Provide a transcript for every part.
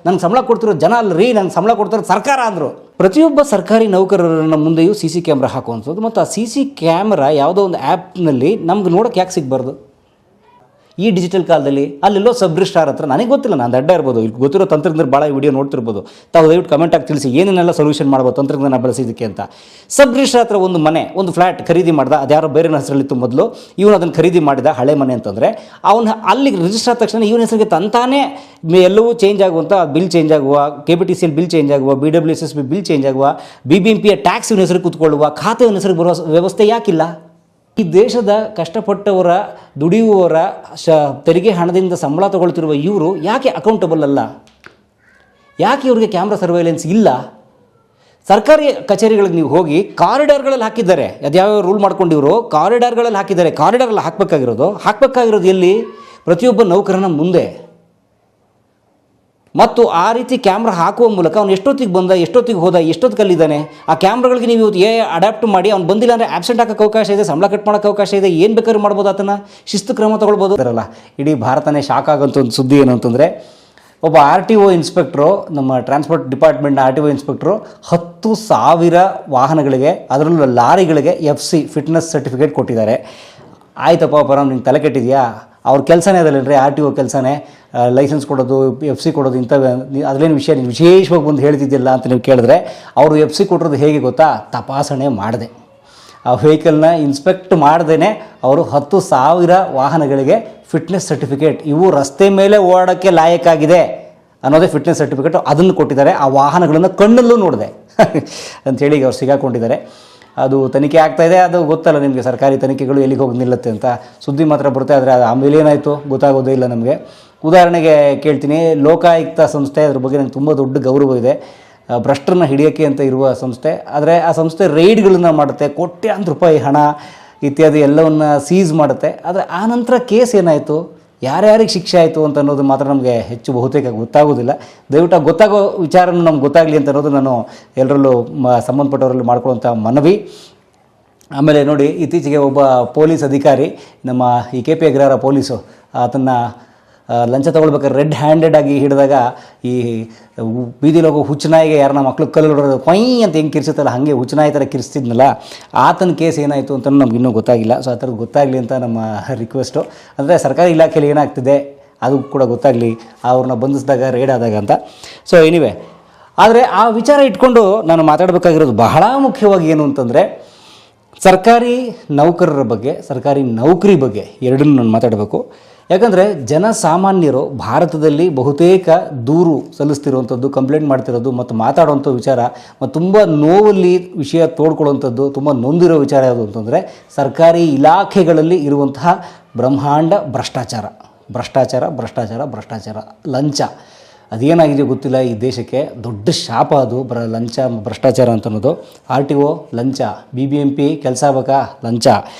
ನಂಗೆ ಸಂಬಳ ಕೊಡ್ತಿರೋ ಜನ ಅಲ್ಲರಿ, ನಂಗೆ ಸಂಬಳ ಕೊಡ್ತಿರೋ ಸರ್ಕಾರ ಅಂದರು. ಪ್ರತಿಯೊಬ್ಬ ಸರ್ಕಾರಿ ನೌಕರರನ್ನ ಮುಂದೆಯೂ CC ಕ್ಯಾಮ್ರಾ ಹಾಕುವಂಥದ್ದು, ಮತ್ತು ಆ CC ಕ್ಯಾಮ್ರಾ ಯಾವುದೋ ಒಂದು ಆ್ಯಪ್ನಲ್ಲಿ ನಮ್ಗೆ ನೋಡೋಕ್ಕೆ ಯಾಕೆ ಸಿಗಬಾರ್ದು? ಈ ಡಿಜಿಟಲ್ ಕಾಲದಲ್ಲಿ ಅಲ್ಲೆಲ್ಲೋ ಸಬ್ ರಿಜಿಸ್ಟ್ರಾರ್ ಹತ್ರ, ನನಗೆ ಗೊತ್ತಿಲ್ಲ, ನಾನು ಅಡ್ಡ ಇರ್ಬೋದು, ಇಲ್ಲಿ ಗೊತ್ತಿರೋ ತಂತ್ರಜ್ಞರು ಭಾಳ ವಿಡಿಯೋ ನೋಡ್ತಿರ್ಬೋದು, ತಾವು ದಯವಿಟ್ಟು ಕಮೆಂಟಾಗಿ ತಿಳಿಸಿ ಏನೇನೆಲ್ಲ ಸೊಲ್ಯೂಷನ್ ಮಾಡ್ಬೋದು ತಂತ್ರಜ್ಞಾನ ಬಳಸಿದ್ದಕ್ಕೆ ಅಂತ. ಸಬ್ ರಿಜಿಸ್ಟ್ರಾರ್ ಹತ್ರ ಒಂದು ಮನೆ, ಒಂದು ಫ್ಲ್ಯಾಟ್ ಖರೀದಿ ಮಾಡ್ದ, ಅದು ಯಾರೋ ಬೇರೆ ಹೆಸರಲ್ಲಿತ್ತು ಮೊದಲು, ಇವನು ಅದನ್ನು ಖರೀದಿ ಮಾಡಿದ ಹಳೆ ಮನೆ ಅಂತಂದರೆ, ಅವನು ಅಲ್ಲಿಗೆ ರಿಜಿಸ್ಟರ್ ಆದ ತಕ್ಷಣ ಇವನ ಹೆಸರಿಗೆ ತಂತಾನೇ ಎಲ್ಲವೂ ಚೇಂಜ್ ಆಗುವಂಥ ಬಿಲ್ ಚೇಂಜ್ ಆಗುವ, KBTCL ಬಿಲ್ ಚೇಂಜ್ ಆಗುವ, BWSSB ಬಿಲ್ ಚೇಂಜ್ ಆಗುವ, BBMPಯ ಟ್ಯಾಕ್ಸ್ ಇವನ ಹೆಸರಿಗೆ ಕೂತ್ಕೊಳ್ಳುವ, ಖಾತೆ ಇವನ ಹೆಸರಿಗೆ ಬರುವ ವ್ಯವಸ್ಥೆ ಯಾಕಿಲ್ಲ? ಈ ದೇಶದ ಕಷ್ಟಪಟ್ಟವರ, ದುಡಿಯುವವರ ತೆರಿಗೆ ಹಣದಿಂದ ಸಂಬಳ ತಗೊಳ್ತಿರುವ ಇವರು ಯಾಕೆ ಅಕೌಂಟಬಲ್ ಅಲ್ಲ? ಯಾಕೆ ಇವ್ರಿಗೆ ಕ್ಯಾಮ್ರಾ ಸರ್ವೈಲೆನ್ಸ್ ಇಲ್ಲ? ಸರ್ಕಾರಿ ಕಚೇರಿಗಳಿಗೆ ನೀವು ಹೋಗಿ ಕಾರಿಡಾರ್ಗಳಲ್ಲಿ ಹಾಕಿದ್ದಾರೆ, ಅದ್ಯಾವ ರೂಲ್ ಮಾಡ್ಕೊಂಡಿವರು ಕಾರಿಡಾರ್ಗಳಲ್ಲಿ ಹಾಕಿದ್ದಾರೆ. ಕಾರಿಡಾರಲ್ಲಿ ಹಾಕಬೇಕಾಗಿರೋದು ಎಲ್ಲಿ? ಪ್ರತಿಯೊಬ್ಬ ನೌಕರನ ಮುಂದೆ. ಮತ್ತು ಆ ರೀತಿ ಕ್ಯಾಮ್ರಾ ಹಾಕುವ ಮೂಲಕ ಅವ್ನು ಎಷ್ಟೊತ್ತಿಗೆ ಬಂದ, ಎಷ್ಟೊತ್ತಿಗೆ ಹೋದ, ಎಷ್ಟೊತ್ತು ಕಲ್ಲಿದ್ದಾನೆ, ಆ ಕ್ಯಾಮ್ರಾಗಳಿಗೆ ನೀವು ಇವತ್ತು ಅಡ್ಯಾಪ್ಟ್ ಮಾಡಿ ಅವ್ನು ಬಂದಿಲ್ಲ ಅಂದರೆ ಆಬ್ಸೆಂಟ್ ಹಾಕೋಕ್ಕೆ ಅವಕಾಶ ಇದೆ, ಸಂಬಳ ಕಟ್ ಮಾಡೋಕ್ಕೆ ಅವಕಾಶ ಇದೆ, ಏನು ಬೇಕಾದ್ರೂ ಮಾಡ್ಬೋದು, ಆತನ ಶಿಸ್ತು ಕ್ರಮ ತೊಗೊಳ್ಬೋದು. ಅದರಲ್ಲ ಇಡೀ ಭಾರತನೇ ಶಾಕ್ ಆಗೋಂಥ ಒಂದು ಸುದ್ದಿ ಏನು ಅಂತಂದರೆ, ಒಬ್ಬ RTO ಇನ್ಸ್ಪೆಕ್ಟ್ರು, ನಮ್ಮ ಟ್ರಾನ್ಸ್ಪೋರ್ಟ್ ಡಿಪಾರ್ಟ್ಮೆಂಟ್ನ RTO ಇನ್ಸ್ಪೆಕ್ಟ್ರು 10,000 ವಾಹನಗಳಿಗೆ, ಅದರಲ್ಲೂ ಲಾರಿಗಳಿಗೆ FC ಫಿಟ್ನೆಸ್ ಸರ್ಟಿಫಿಕೇಟ್ ಕೊಟ್ಟಿದ್ದಾರೆ. ಆಯ್ತಪ್ಪ ಪರಮ್, ನಿಂಗೆ ತಲೆ ಕೆಟ್ಟಿದೆಯಾ? ಅವ್ರ ಕೆಲಸನೇ ಅದಲ್ಲರಿ, RTO ಕೆಲಸನೇ ಲೈಸೆನ್ಸ್ ಕೊಡೋದು, FC ಕೊಡೋದು, ಇಂಥವೇ. ಅದರೇನು ವಿಷಯ ನೀನು ವಿಶೇಷವಾಗಿ ಬಂದು ಹೇಳ್ತಿದ್ದಿಲ್ಲ ಅಂತ ನೀವು ಕೇಳಿದ್ರೆ, ಅವರು FC ಕೊಟ್ಟಿರೋದು ಹೇಗೆ ಗೊತ್ತಾ? ತಪಾಸಣೆ ಮಾಡಿದೆ, ಆ ವೆಹಿಕಲ್ನ ಇನ್ಸ್ಪೆಕ್ಟ್ ಮಾಡ್ದೇ ಅವರು 10,000 ವಾಹನಗಳಿಗೆ ಫಿಟ್ನೆಸ್ ಸರ್ಟಿಫಿಕೇಟ್, ಇವು ರಸ್ತೆ ಮೇಲೆ ಓಡೋಕ್ಕೆ ಲಾಯಕ್ಕಾಗಿದೆ ಅನ್ನೋದೇ ಫಿಟ್ನೆಸ್ ಸರ್ಟಿಫಿಕೇಟ್, ಅದನ್ನು ಕೊಟ್ಟಿದ್ದಾರೆ. ಆ ವಾಹನಗಳನ್ನು ಕಣ್ಣಲ್ಲೂ ನೋಡಿದೆ ಅಂಥೇಳಿ ಅವ್ರು ಸಿಗಾಕೊಂಡಿದ್ದಾರೆ. ಅದು ತನಿಖೆ ಆಗ್ತಾಯಿದೆ, ಅದು ಗೊತ್ತಲ್ಲ ನಿಮಗೆ, ಸರ್ಕಾರಿ ತನಿಖೆಗಳು ಎಲ್ಲಿಗೆ ಹೋಗಿ ನಿಲ್ಲುತ್ತೆ ಅಂತ ಸುದ್ದಿ ಮಾತ್ರ ಬರುತ್ತೆ. ಆದರೆ ಅದು ಆಮೇಲೆ ಏನಾಯಿತು ಗೊತ್ತಾಗೋದೇ ಇಲ್ಲ ನಮಗೆ. ಉದಾಹರಣೆಗೆ ಕೇಳ್ತೀನಿ, ಲೋಕಾಯುಕ್ತ ಸಂಸ್ಥೆ, ಅದ್ರ ಬಗ್ಗೆ ನನಗೆ ತುಂಬ ದೊಡ್ಡ ಗೌರವ ಇದೆ. ಭ್ರಷ್ಟರನ್ನ ಹಿಡಿಯೋಕ್ಕೆ ಅಂತ ಇರುವ ಸಂಸ್ಥೆ. ಆದರೆ ಆ ಸಂಸ್ಥೆ ರೈಡ್ಗಳನ್ನು ಮಾಡುತ್ತೆ, ಕೋಟ್ಯಾಂತರ ರೂಪಾಯಿ ಹಣ ಇತ್ಯಾದಿ ಎಲ್ಲವನ್ನು ಸೀಸ್ ಮಾಡುತ್ತೆ. ಆದರೆ ಆ ನಂತರ ಕೇಸ್ ಏನಾಯಿತು, ಯಾರ್ಯಾರಿಗೆ ಶಿಕ್ಷೆ ಆಯಿತು ಅಂತ ಅನ್ನೋದು ಮಾತ್ರ ನಮಗೆ ಹೆಚ್ಚು ಬಹುತೇಕ ಗೊತ್ತಾಗೋದಿಲ್ಲ. ದಯವಿಟ್ಟು ಗೊತ್ತಾಗೋ ವಿಚಾರನೂ ನಮ್ಗೆ ಗೊತ್ತಾಗಲಿ ಅಂತ ಅನ್ನೋದು ನಾನು ಎಲ್ಲರಲ್ಲೂ ಸಂಬಂಧಪಟ್ಟವರಲ್ಲಿ ಮಾಡ್ಕೊಳ್ಳುವಂಥ ಮನವಿ. ಆಮೇಲೆ ನೋಡಿ, ಇತ್ತೀಚೆಗೆ ಒಬ್ಬ ಪೊಲೀಸ್ ಅಧಿಕಾರಿ, ನಮ್ಮ ಈ KP ಅಗ್ರಹಾರ ಪೊಲೀಸು, ಆತನ್ನು ಲಂಚ ತೊಗೊಳ್ಬೇಕಾದ್ರೆ ರೆಡ್ ಹ್ಯಾಂಡೆಡ್ ಆಗಿ ಹಿಡಿದಾಗ, ಈ ಬೀದಿಲಿ ಹೋಗೋ ಹುಚ್ಚನಾಯಿಗೆ ಯಾರನ್ನ ಮಕ್ಳು ಕಲ್ಲೊಡೋದು ಕೊಯ್ ಅಂತ ಹೆಂಗೆ ಕಿರ್ಸುತ್ತಲ್ಲ, ಹಾಗೆ ಹುಚ್ಚನಾಯಿ ಥರ ಕಿರಿಸ್ತಿದ್ನಲ್ಲ, ಆತನ ಕೇಸ್ ಏನಾಯಿತು ಅಂತ ನಮ್ಗೆ ಇನ್ನೂ ಗೊತ್ತಾಗಿಲ್ಲ. ಸೊ ಆ ಥರದ್ದು ಗೊತ್ತಾಗಲಿ ಅಂತ ನಮ್ಮ ರಿಕ್ವೆಸ್ಟು. ಅಂದರೆ ಸರ್ಕಾರಿ ಇಲಾಖೆಯಲ್ಲಿ ಏನಾಗ್ತಿದೆ ಅದು ಕೂಡ ಗೊತ್ತಾಗಲಿ, ಅವ್ರನ್ನ ಬಂಧಿಸಿದಾಗ, ರೈಡ್ ಆದಾಗ ಅಂತ. ಸೊ ಎನಿವೆ, ಆದರೆ ಆ ವಿಚಾರ ಇಟ್ಕೊಂಡು ನಾನು ಮಾತಾಡಬೇಕಾಗಿರೋದು ಬಹಳ ಮುಖ್ಯವಾಗಿ ಏನು ಅಂತಂದರೆ, ಸರ್ಕಾರಿ ನೌಕರರ ಬಗ್ಗೆ, ಸರ್ಕಾರಿ ನೌಕರಿ ಬಗ್ಗೆ ಎರಡನ್ನೂ ನಾನು ಮಾತಾಡಬೇಕು. ಯಾಕಂದರೆ ಜನಸಾಮಾನ್ಯರು ಭಾರತದಲ್ಲಿ ಬಹುತೇಕ ದೂರು ಸಲ್ಲಿಸ್ತಿರುವಂಥದ್ದು, ಕಂಪ್ಲೇಂಟ್ ಮಾಡ್ತಿರೋದು ಮತ್ತು ಮಾತಾಡುವಂಥ ವಿಚಾರ ಮತ್ತು ತುಂಬ ನೋವಲ್ಲಿ ವಿಷಯ ತೋಡ್ಕೊಳ್ಳುವಂಥದ್ದು, ತುಂಬ ನೊಂದಿರೋ ವಿಚಾರ ಯಾವುದು ಅಂತಂದರೆ, ಸರ್ಕಾರಿ ಇಲಾಖೆಗಳಲ್ಲಿ ಇರುವಂತಹ ಬ್ರಹ್ಮಾಂಡ ಭ್ರಷ್ಟಾಚಾರ, ಭ್ರಷ್ಟಾಚಾರ ಭ್ರಷ್ಟಾಚಾರ ಭ್ರಷ್ಟಾಚಾರ, ಲಂಚ. ಅದೇನಾಗಿದೆಯೋ ಗೊತ್ತಿಲ್ಲ, ಈ ದೇಶಕ್ಕೆ ದೊಡ್ಡ ಶಾಪ ಅದು, ಲಂಚ ಭ್ರಷ್ಟಾಚಾರ ಅಂತ ಅನ್ನೋದು. RTO ಲಂಚ, BBMP ಕೆಲಸ ಬೇಕಾ ಲಂಚ,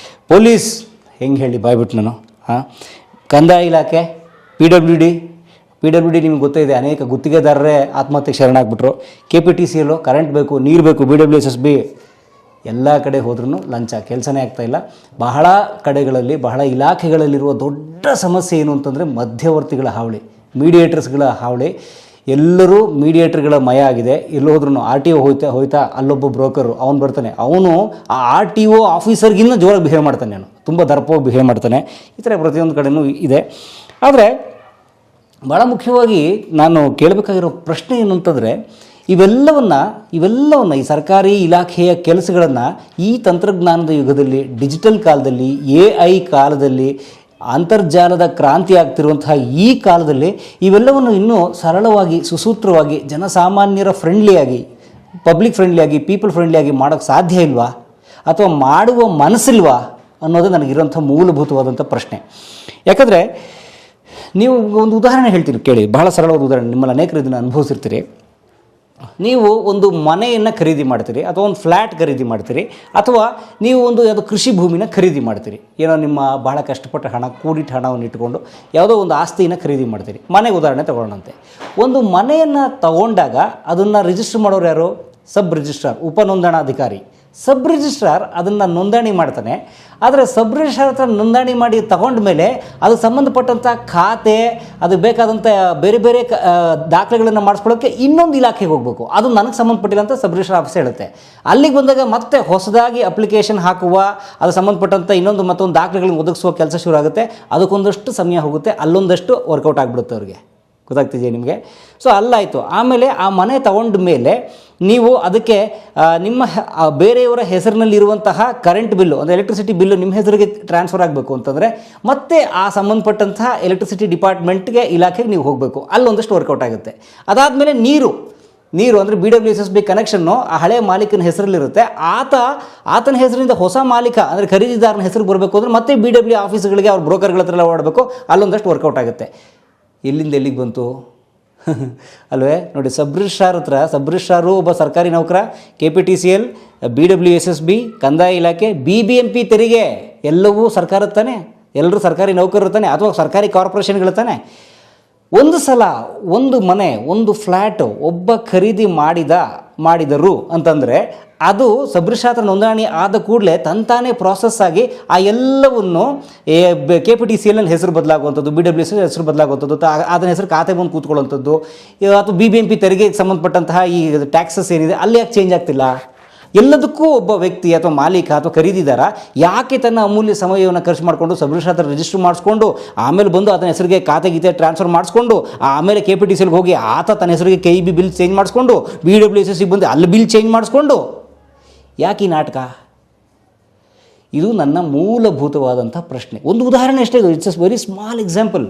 ಪೊಲೀಸ್ ಹೆಂಗೆ ಹೇಳಿ ಬಾಯ್ಬಿಟ್ಟು ನಾನು, ಕಂದಾಯ ಇಲಾಖೆ, PWD ನಿಮಗೆ ಗೊತ್ತೇ ಇದೆ, ಅನೇಕ ಗುತ್ತಿಗೆದಾರರೇ ಆತ್ಮಹತ್ಯೆಗೆ ಶರಣಾಗ್ಬಿಟ್ರು. KPTCL ಕರೆಂಟ್ ಬೇಕು, ನೀರು ಬೇಕು, BWSSB ಎಲ್ಲ ಕಡೆ ಹೋದ್ರೂ ಲಂಚ, ಕೆಲಸನೇ ಆಗ್ತಾಯಿಲ್ಲ. ಬಹಳ ಕಡೆಗಳಲ್ಲಿ, ಬಹಳ ಇಲಾಖೆಗಳಲ್ಲಿರುವ ದೊಡ್ಡ ಸಮಸ್ಯೆ ಏನು ಅಂತಂದರೆ ಮಧ್ಯವರ್ತಿಗಳ ಹಾವಳಿ, ಮೀಡಿಯೇಟರ್ಸ್ಗಳ ಹಾವಳಿ. ಎಲ್ಲರೂ ಮೀಡಿಯೇಟರ್ಗಳ ಮಯ ಆಗಿದೆ. ಎಲ್ಲೋದ್ರೂ RTO ಹೋಯ್ತಾ ಅಲ್ಲೊಬ್ಬ ಬ್ರೋಕರು, ಅವನು ಬರ್ತಾನೆ, ಅವನು ಆ RTO ಆಫೀಸರ್ಗಿನ್ನ ಜೋರಾಗಿ ಬಿಹೇವ್ ಮಾಡ್ತಾನೆ, ಅವನು ತುಂಬ ದರ್ಪವಾಗಿ ಬಿಹೇವ್ ಮಾಡ್ತಾನೆ. ಈ ಥರ ಪ್ರತಿಯೊಂದು ಕಡೆಯೂ ಇದೆ. ಆದರೆ ಭಾಳ ಮುಖ್ಯವಾಗಿ ನಾನು ಕೇಳಬೇಕಾಗಿರೋ ಪ್ರಶ್ನೆ ಏನು ಅಂತಂದರೆ, ಇವೆಲ್ಲವನ್ನು ಈ ಸರ್ಕಾರಿ ಇಲಾಖೆಯ ಕೆಲಸಗಳನ್ನು ಈ ತಂತ್ರಜ್ಞಾನದ ಯುಗದಲ್ಲಿ, ಡಿಜಿಟಲ್ ಕಾಲದಲ್ಲಿ, AI ಕಾಲದಲ್ಲಿ, ಅಂತರ್ಜಾಲದ ಕ್ರಾಂತಿ ಆಗ್ತಿರುವಂತಹ ಈ ಕಾಲದಲ್ಲಿ ಇವೆಲ್ಲವನ್ನು ಇನ್ನೂ ಸರಳವಾಗಿ, ಸುಸೂತ್ರವಾಗಿ, ಜನಸಾಮಾನ್ಯರ ಫ್ರೆಂಡ್ಲಿಯಾಗಿ, ಪಬ್ಲಿಕ್ ಫ್ರೆಂಡ್ಲಿಯಾಗಿ, ಪೀಪಲ್ ಫ್ರೆಂಡ್ಲಿಯಾಗಿ ಮಾಡೋಕ್ಕೆ ಸಾಧ್ಯ ಇಲ್ವಾ, ಅಥವಾ ಮಾಡುವ ಮನಸ್ಸಿಲ್ವಾ ಅನ್ನೋದು ನನಗಿರೋಂಥ ಮೂಲಭೂತವಾದಂಥ ಪ್ರಶ್ನೆ. ಯಾಕಂದರೆ ನೀವು ಒಂದು ಉದಾಹರಣೆ ಹೇಳ್ತೀರಿ ಕೇಳಿ, ಬಹಳ ಸರಳವಾದ ಉದಾಹರಣೆ, ನಿಮ್ಮಲ್ಲಿ ಅನೇಕರು ಇದನ್ನು ಅನುಭವಿಸಿರ್ತೀರಿ. ನೀವು ಒಂದು ಮನೆಯನ್ನು ಖರೀದಿ ಮಾಡ್ತೀರಿ, ಅಥವಾ ಒಂದು ಫ್ಲ್ಯಾಟ್ ಖರೀದಿ ಮಾಡ್ತೀರಿ, ಅಥವಾ ನೀವು ಒಂದು ಯಾವುದೋ ಕೃಷಿ ಭೂಮಿನ ಖರೀದಿ ಮಾಡ್ತೀರಿ. ಏನೋ ನಿಮ್ಮ ಬಹಳ ಕಷ್ಟಪಟ್ಟ ಹಣ, ಕೂಡಿಟ್ಟ ಹಣವನ್ನು ಇಟ್ಟುಕೊಂಡು ಯಾವುದೋ ಒಂದು ಆಸ್ತಿಯನ್ನು ಖರೀದಿ ಮಾಡ್ತೀರಿ. ಮನೆಗೆ ಉದಾಹರಣೆ ತಗೊಳ್ಳೋಣಂತೆ. ಒಂದು ಮನೆಯನ್ನು ತಗೊಂಡಾಗ ಅದನ್ನು ರಿಜಿಸ್ಟರ್ ಮಾಡೋರು ಯಾರು? Sub registrar, ಉಪನೋಂದಣಾಧಿಕಾರಿ. ಸಬ್ ರಿಜಿಸ್ಟ್ರಾರ್ ಅದನ್ನು ನೋಂದಣಿ ಮಾಡ್ತಾನೆ. ಆದರೆ ಸಬ್ ರಿಜಿಸ್ಟ್ರಾರ್ ಹತ್ರ ನೋಂದಣಿ ಮಾಡಿ ತಗೊಂಡ ಮೇಲೆ ಅದಕ್ಕೆ ಸಂಬಂಧಪಟ್ಟಂಥ ಖಾತೆ, ಅದು ಬೇಕಾದಂಥ ಬೇರೆ ಬೇರೆ ದಾಖಲೆಗಳನ್ನು ಮಾಡಿಸ್ಕೊಳ್ಳೋಕ್ಕೆ ಇನ್ನೊಂದು ಇಲಾಖೆಗೆ ಹೋಗಬೇಕು. ಅದು ನನಗೆ ಸಂಬಂಧಪಟ್ಟಿಲ್ಲ ಅಂತ ಸಬ್ ರಿಜಿಸ್ಟ್ರಾರ್ ಆಫೀಸ್ ಹೇಳುತ್ತೆ. ಅಲ್ಲಿಗೆ ಬಂದಾಗ ಮತ್ತೆ ಹೊಸದಾಗಿ ಅಪ್ಲಿಕೇಶನ್ ಹಾಕುವ, ಅದು ಸಂಬಂಧಪಟ್ಟಂಥ ಮತ್ತೊಂದು ದಾಖಲೆಗಳನ್ನು ಒದಗಿಸುವ ಕೆಲಸ ಶುರು ಆಗುತ್ತೆ. ಅದಕ್ಕೊಂದಷ್ಟು ಸಮಯ ಹೋಗುತ್ತೆ, ಅಲ್ಲೊಂದಷ್ಟು ವರ್ಕೌಟ್ ಆಗಿಬಿಡುತ್ತೆ ಅವ್ರಿಗೆ. ಗೊತ್ತಾಗ್ತಿದೆಯಾ ನಿಮಗೆ? ಸೊ ಅಲ್ಲಾಯಿತು. ಆಮೇಲೆ ಆ ಮನೆ ತಗೊಂಡ ಮೇಲೆ ನೀವು ಅದಕ್ಕೆ ನಿಮ್ಮ ಬೇರೆಯವರ ಹೆಸರಿನಲ್ಲಿರುವಂತಹ ಕರೆಂಟ್ ಬಿಲ್ಲು, ಅಂದರೆ ಎಲೆಕ್ಟ್ರಿಸಿಟಿ ಬಿಲ್ಲು ನಿಮ್ಮ ಹೆಸರಿಗೆ ಟ್ರಾನ್ಸ್ಫರ್ ಆಗಬೇಕು ಅಂತಂದರೆ ಮತ್ತೆ ಆ ಸಂಬಂಧಪಟ್ಟಂತಹ ಎಲೆಕ್ಟ್ರಿಸಿಟಿ ಡಿಪಾರ್ಟ್ಮೆಂಟ್ಗೆ, ಇಲಾಖೆಗೆ ನೀವು ಹೋಗಬೇಕು. ಅಲ್ಲೊಂದಷ್ಟು ವರ್ಕೌಟ್ ಆಗುತ್ತೆ. ಅದಾದಮೇಲೆ ನೀರು ಅಂದರೆ BWSSB ಕನೆಕ್ಷನ್ನು ಆ ಹಳೆ ಮಾಲೀಕನ ಹೆಸರಲ್ಲಿರುತ್ತೆ. ಆತನ ಹೆಸರಿಂದ ಹೊಸ ಮಾಲೀಕ ಅಂದರೆ ಖರೀದಿದಾರನ ಹೆಸರಿಗೆ ಬರಬೇಕು ಅಂದರೆ ಮತ್ತೆ BW ಆಫೀಸ್ಗಳಿಗೆ, ಅವ್ರ ಬ್ರೋಕರ್ಗಳ ಹತ್ರ ಎಲ್ಲ ಓಡಬೇಕು. ಅಲ್ಲೊಂದಷ್ಟು ವರ್ಕೌಟ್ ಆಗುತ್ತೆ. ಎಲ್ಲಿಂದ ಎಲ್ಲಿಗೆ ಬಂತು ಅಲ್ವೇ? ನೋಡಿ, ಸಬ್ ರಿಜಿಸ್ಟ್ರಾರು ಒಬ್ಬ ಸರ್ಕಾರಿ ನೌಕರ, KPTCL, BWSSB, ಕಂದಾಯ ಇಲಾಖೆ, BBMP ತೆರಿಗೆ, ಎಲ್ಲವೂ ಸರ್ಕಾರದ ತಾನೆ, ಎಲ್ಲರೂ ಸರ್ಕಾರಿ ನೌಕರರು ತಾನೆ, ಅಥವಾ ಸರ್ಕಾರಿ ಕಾರ್ಪೊರೇಷನ್ಗಳು ತಾನೆ. ಒಂದು ಸಲ ಒಂದು ಮನೆ, ಒಂದು ಫ್ಲ್ಯಾಟು ಒಬ್ಬ ಖರೀದಿ ಮಾಡಿದರು ಅಂತಂದರೆ ಅದು ಸಬ್ ರಿಜಿಸ್ಟ್ರಾರ್ ನೋಂದಣಿ ಆದ ಕೂಡಲೇ ತಂತಾನೇ ಪ್ರಾಸೆಸ್ ಆಗಿ ಆ ಎಲ್ಲವನ್ನು KPTCL ಹೆಸರು ಬದಲಾಗುವಂಥದ್ದು, BWSS ಹೆಸರು ಬದಲಾಗುವಂಥದ್ದು, ಅದನ್ನ ಹೆಸರು ಖಾತೆ ಬಂದು ಕೂತ್ಕೊಳ್ಳುವಂಥದ್ದು, ಅಥವಾ BBMP ತೆರಿಗೆಗೆ ಸಂಬಂಧಪಟ್ಟಂತಹ ಈ ಟ್ಯಾಕ್ಸಸ್ ಏನಿದೆ ಅಲ್ಲಿ ಯಾಕೆ ಚೇಂಜ್ ಆಗ್ತಿಲ್ಲ? ಎಲ್ಲದಕ್ಕೂ ಒಬ್ಬ ವ್ಯಕ್ತಿ ಅಥವಾ ಮಾಲೀಕ ಅಥವಾ ಖರೀದಿದಾರ ಯಾಕೆ ತನ್ನ ಅಮೂಲ್ಯ ಸಮಯವನ್ನು ಖರ್ಚು ಮಾಡಿಕೊಂಡು ಸಬ್ ರಿಜಿಸ್ಟ್ರಾರ್ ರಿಜಿಸ್ಟರ್ ಮಾಡಿಸ್ಕೊಂಡು ಆಮೇಲೆ ಬಂದು ಆತನ ಹೆಸರಿಗೆ ಖಾತೆ ಗೀತೆ ಟ್ರಾನ್ಸ್ಫರ್ ಮಾಡಿಸ್ಕೊಂಡು ಆಮೇಲೆ KPTCLಗೆ ಹೋಗಿ ಆತ ತನ್ನ ಹೆಸರಿಗೆ KEB ಬಿಲ್ ಚೇಂಜ್ ಮಾಡಿಸ್ಕೊಂಡು BWSSಗೆ ಬಂದು ಅಲ್ಲಿ ಬಿಲ್ ಚೇಂಜ್ ಮಾಡಿಸ್ಕೊಂಡು ಯಾಕೆ ಈ ನಾಟಕ? ಇದು ನನ್ನ ಮೂಲಭೂತವಾದಂಥ ಪ್ರಶ್ನೆ. ಒಂದು ಉದಾಹರಣೆ ಅಷ್ಟೇ, ಇದು it's A very small example.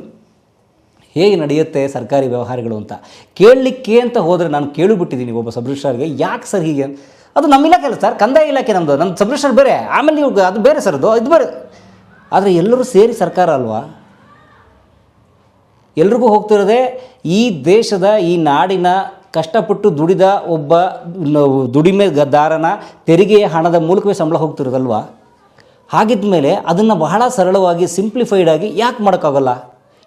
ಹೇಗೆ ನಡೆಯುತ್ತೆ ಸರ್ಕಾರಿ ವ್ಯವಹಾರಗಳು ಅಂತ ಕೇಳಲಿಕ್ಕೆ ಅಂತ ಹೋದರೆ ನಾನು ಕೇಳಿಬಿಟ್ಟಿದ್ದೀನಿ ಒಬ್ಬ ಸಬ್ ರಿಜಿಸ್ಟ್ರಾರ್ಗೆ, ಯಾಕೆ ಸರ್ ಹೀಗೆ? ಅದು ನಮ್ಮ ಇಲಾಖೆ ಅಲ್ಲ ಸರ್, ಕಂದಾಯ ಇಲಾಖೆ ನಮ್ಮದು, ನಮ್ಮ ಸಬ್ ರಿಜಿಸ್ಟ್ರಾರ್ ಬೇರೆ, ಆಮೇಲೆ ನೀವು ಅದು ಬೇರೆ ಸರ್, ಇದು ಬೇರೆ. ಆದರೆ ಎಲ್ಲರೂ ಸೇರಿ ಸರ್ಕಾರ ಅಲ್ವಾ? ಎಲ್ರಿಗೂ ಹೋಗ್ತಿರೋದೇ ಈ ದೇಶದ, ಈ ನಾಡಿನ ಕಷ್ಟಪಟ್ಟು ದುಡಿದ ಒಬ್ಬ ದುಡಿಮೆದಾರನ ತೆರಿಗೆಯ ಹಣದ ಮೂಲಕವೇ ಸಂಬಳ ಹೋಗ್ತಿರೋದಲ್ವ? ಹಾಗಿದ್ದ ಮೇಲೆ ಅದನ್ನು ಬಹಳ ಸರಳವಾಗಿ ಸಿಂಪ್ಲಿಫೈಡ್ ಆಗಿ ಯಾಕೆ ಮಾಡೋಕ್ಕಾಗಲ್ಲ